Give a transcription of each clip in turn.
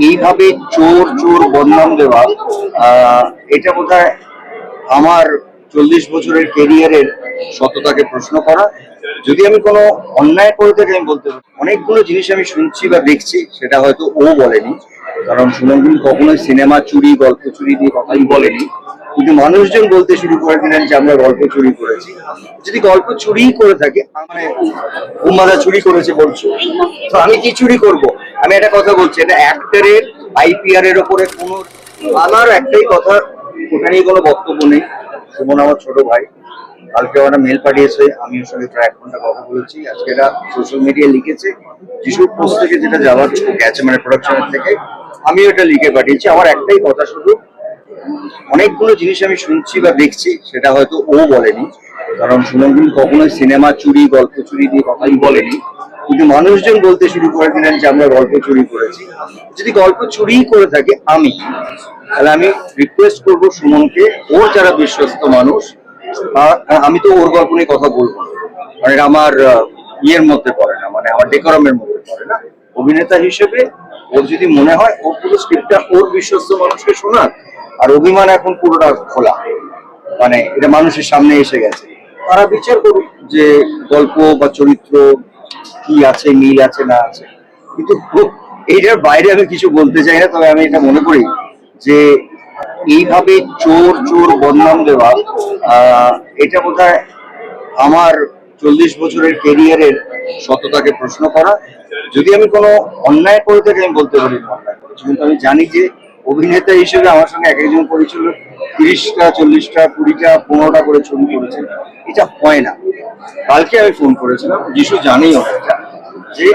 এইভাবে চোর চোর বদনাম দেওয়া এটা বোধহয় আমার 40 বছরের কেরিয়ারের সততাকে প্রশ্ন করা। যদি আমি কোনো অন্যায় করে থাকি আমি বলতে পারি অনেকগুলো জিনিস আমি শুনছি বা দেখছি, সেটা হয়তো ও বলেনি, কারণ সুমনগুলি কখনোই সিনেমা চুরি গল্প চুরি দিয়ে কথাই বলেনি, কিন্তু মানুষজন বলতে শুরু করে দিলেন যে আমরা গল্প চুরি করেছি। যদি গল্প চুরি করে থাকে, মানে উম্মাদা চুরি করেছে বলছো, তো আমি কি চুরি করব? আমি একটা কথা বলছি, এটা অ্যাক্টরের আইপিআর এর ওপরে কোনো, আমার একটাই কথা, ওটা নিয়ে কোনো বক্তব্য নেই। সুমন আমার ছোট ভাই, কালকে একটা মেল পাঠিয়েছে, আমি ওর সঙ্গে প্রায় 1 ঘন্টা কথা বলেছি। আজকে এটা সোশ্যাল মিডিয়ায় লিখেছে, যিশুর পোস্ট থেকে যেটা যাওয়ার গেছে, মানে প্রোডাকশনের থেকে, আমি ওটা লিখে পাঠিয়েছি। আমার একটাই কথা, শুধু অনেকগুলো জিনিস আমি শুনছি বা দেখছি, সেটা হয়তো ও বলেনি, কারণ সুমনগুলি কখনোই সিনেমা চুরি গল্প চুরি দিয়ে কথাই বলেনি, কিন্তু মানুষজন বলতে শুরু করে দিলেন যে আমরা গল্প চুরি করেছি। যদি গল্প চুরি করে থাকে আমি, তাহলে আমি রিকোয়েস্ট করবো সুমনকে, ওর যারা বিশ্বস্ত মানুষ, আমি তো ওর গল্প নিয়ে কথা বলবো না, মানে আমার ইয়ের মধ্যে পড়ে না, মানে আমার ডেকোরামের মধ্যে পড়ে না। অভিনেতা হিসেবে ওর যদি মনে হয় ওর পুরো স্ক্রিপ্টটা ওর বিশ্বস্ত মানুষকে শোনাক। আর অভিমান এখন পুরোটা খোলা, মানে এটা মানুষের সামনে এসে গেছে, তারা বিচার করুক যে গল্প বা চরিত্র কি আছে, মিল আছে না আছে। কিন্তু এইটার বাইরে আমি কিছু বলতে চাই না। তবে আমি এটা মনে করি যে এইভাবে চোর চোর বদনাম দেওয়া এটা বোধহয় আমার 40 বছরের কেরিয়ারের সততাকে প্রশ্ন করা। যদি আমি কোনো অন্যায় করে থাকি আমি বলতে পারি না অন্যায় করেছি, কিন্তু আমি জানি যে অভিনেতা হিসেবে আমার সঙ্গে এক একজন করেছিল 30টা 40টা 20টা 15টা করে ছবি করেছে, এটা হয় না। কালকে আমি ফোন করেছিলাম, যিশু জানেই অনেকটা, যে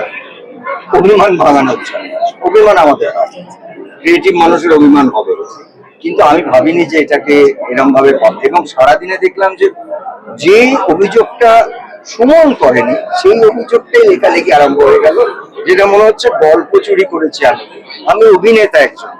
অভিমান ভাঙানো হচ্ছে, অভিমান আমাদের ক্রিয়েটিভ মানুষের অভিমান হবে, কিন্তু আমি ভাবিনি যে এটাকে এরকম ভাবে পাবে। এবং সারাদিনে দেখলাম যে যে অভিযোগটা সুমন করেনি, সেই অভিযোগটাই লেখালেখি আরম্ভ হয়ে গেল, যেটা মনে হচ্ছে গল্প চুরি করেছি আমি। আমি অভিনেতা একজন,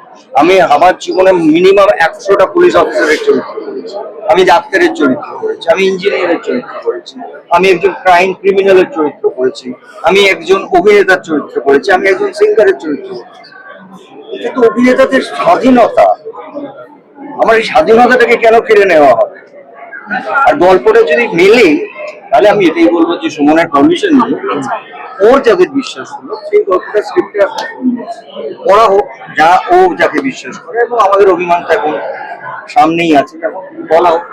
আমি আমার জীবনে মিনিমাম 100টা পুলিশ অফিসারের চরিত্র করেছি, আমি ডাক্তারের চরিত্র করেছি, আমি ইঞ্জিনিয়ারের চরিত্র করেছি, আমি একজন ক্রাইম ক্রিমিনালের চরিত্র করেছি, আমি একজন অভিনেতার চরিত্র করেছি, আমি একজন সিঙ্গারের চরিত্র করেছি। এটা তো অভিনেতাদের স্বাধীনতা, আমার এই স্বাধীনতাটাকে কেন কেড়ে নেওয়া হবে? আর গল্পটা যদি মেলে, তাহলে আমি এটাই বলবো যে সুমনের পারমিশন নিয়ে ওর যাদের বিশ্বাস হলো সেই গল্পটা স্ক্রিপ্টটা করা হোক, যা ও যাকে বিশ্বাস করে। এবং আমাদের অভিমানটা এখন সামনেই আছে, যখন বলা হোক,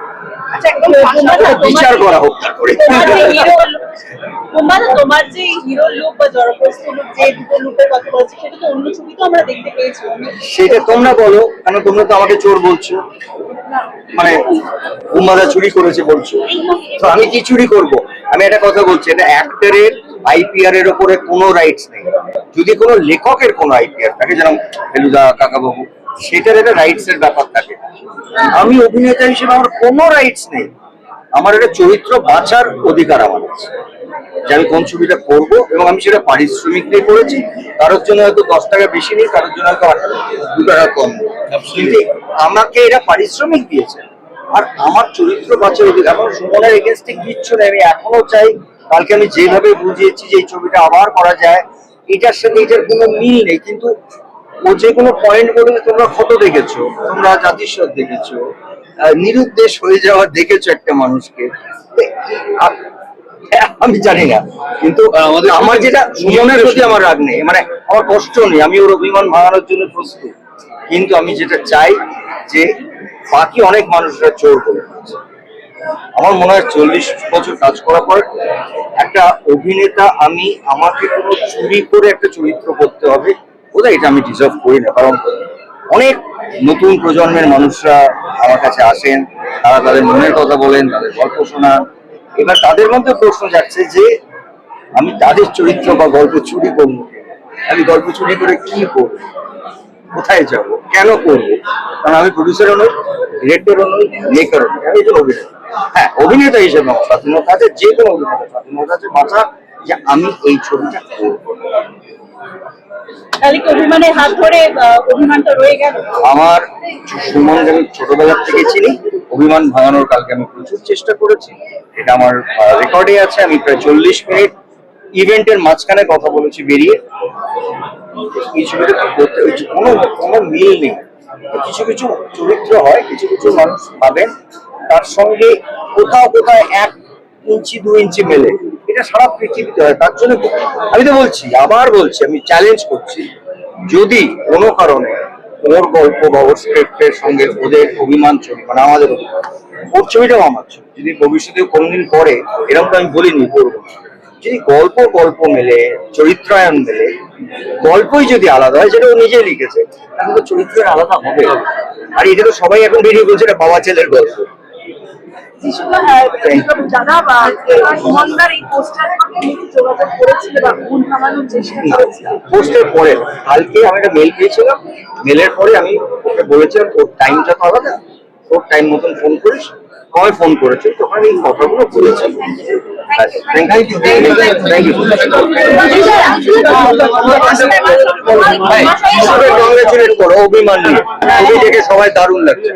বিচার করা হোক। তারপরে তোমার যে হিরো লুক বা জড়প্রস্ত লুক, যে দুটো লুকের কথা বলছি, সেটা তো অন্য ছবি তো আমরা দেখতে পেয়েছি। সেটা তোমরা বলো, কেন তোমরা তো আমাকে চোর বলছো, মানে উম্মাদা চুরি করেছে বলছো, তো আমি কি চুরি করব? আমি একটা কথা বলছি, এটা অ্যাক্টরের আইপিআর এর ওপরে কোনো রাইটস নেই। যদি কোনো লেখকের কোনো আইপিআর থাকে, যেমন ফেলুদা কাকাবাবু, সেটার একটা রাইটস এর ব্যাপার থাকে। আমি অভিনেতা হিসেবে আমার কোনো রাইটস নেই, আমার একটা চরিত্র বাঁচার অধিকার আমার আছে, যে আমি কোন ছবিটা করবো, এবং আমি সেটা পারিশ্রমিক দিয়ে করেছি। কারোর জন্য হয়তো 10 টাকা বেশি নেই, কারোর জন্য হয়তো 2 টাকা কম, কিন্তু আমাকে এরা পারিশ্রমিক দিয়েছে। আর আমার চরিত্র বাঁচার অধিকার, আমার সুমনের এগেনস্টে কিচ্ছু নেই। আমি এখনো চাই, কালকে আমি যেভাবে বুঝিয়েছি যে এই ছবিটা আবার করা যায়, এটার সাথে এটার কোনো মিল নেই, কিন্তু ও যে কোনো পয়েন্ট বললে, তোমরা ক্ষত দেখেছো, তোমরা জাতিস্বর দেখেছো, নিরুদ্দেশ হয়ে যাওয়া দেখেছো একটা মানুষকে। আমি জানি না, কিন্তু আমার যেটা সুমনের প্রতি আমার রাগ নেই, মানে আমার কষ্ট নেই, আমি ওর অভিমান ভাঙানোর জন্য প্রস্তুত। কিন্তু আমি যেটা চাই যে বাকি অনেক মানুষরা চোর বলে, আমার মনে হয় 40 বছর কাজ করার পর একটা অভিনেতা, আমি আমাকে কোনো চুরি করে একটা চরিত্র করতে হবে বোধহয়, এটা আমি ডিজার্ভ করি না। কারণ অনেক নতুন প্রজন্মের মানুষরা আমার কাছে আসেন, তারা তাদের মনের কথা বলেন, তাদের গল্প শোনান। এবার তাদের মধ্যে প্রশ্ন যাচ্ছে যে আমি তাদের চরিত্র বা গল্প চুরি করবো, আমি গল্প চুরি করে কি করবো, কোথায় যাব, কেন করবো? কারণ আমি প্রডিউসারও নই, ডিরেক্টরও নই, মেকারও নই, আমি একজন অভিনেতা। হ্যাঁ, অভিনেতা হিসেবে আমার স্বাধীনতা আছে, যে কোনো অভিনেতা স্বাধীনতা আছে বাঁচা, যে আমি এই ছবিটা করবো। তাহলে কি অভিমানের হাত ধরে অভিমানটা রয়ে গেল? আমার সুমনকে আমি ছোটবেলার থেকে চিনি, অভিমান ভাঙানোর কালকে আমি প্রচুর চেষ্টা করেছি, এটা আমার রেকর্ডে আছে। আমি প্রায় 40 মিনিট ইভেন্টের মাঝখানে কথা বলেছি বেরিয়ে, এই ছবিটা করতে হয়েছে কোনো কোনো মিল নেই। কিছু কিছু চরিত্র হয়, কিছু কিছু মানুষ পাবেন তার সঙ্গে কোথাও কোথাও 1 ইঞ্চি 2 ইঞ্চি মেলে, এটা সারা পৃথিবীতে হয়। তার জন্য আমি তো বলছি, আবার বলছি, আমি চ্যালেঞ্জ করছি, যদি কোনো কারণে ওর গল্প বা ওর স্ক্রিপ্টের সঙ্গে ওদের অভিমান ছবি, মানে আমাদের অভিমান, ওর ছবিটাও আমার ছবি যদি ভবিষ্যতে কোনোদিন করে, এরকম তো আমি বলিনি করবো না। যদি গল্প গল্প মেলে, চরিত্রায়ন মেলে, গল্পই যদি আলাদা হয়, যেটা ও নিজে লিখেছে, তাহলে তো চরিত্রের আলাদা হবে। আর এটা তো সবাই এখন বেরিয়ে বলছে এটা বাবা ছেলের গল্প। দাদা বা সুমনদার এই পোস্টার যোগাযোগ করেছিল বা ফোন নামানোর চেষ্টা করেছিল? পোস্টের পরে কালকে আমি একটা মেল পেয়েছিলাম, মেলের পরে আমি ওকে বলেছিলাম ওর টাইমটা তো আলাদা, ওর টাইম মতন ফোন করিস। কবে ফোন করেছে তখন এই কথাগুলো বলেছি। Thank you. কংগ্রেচুলেট করো অভিমান নিয়ে, ছবি দেখে সবাই দারুণ লাগছে।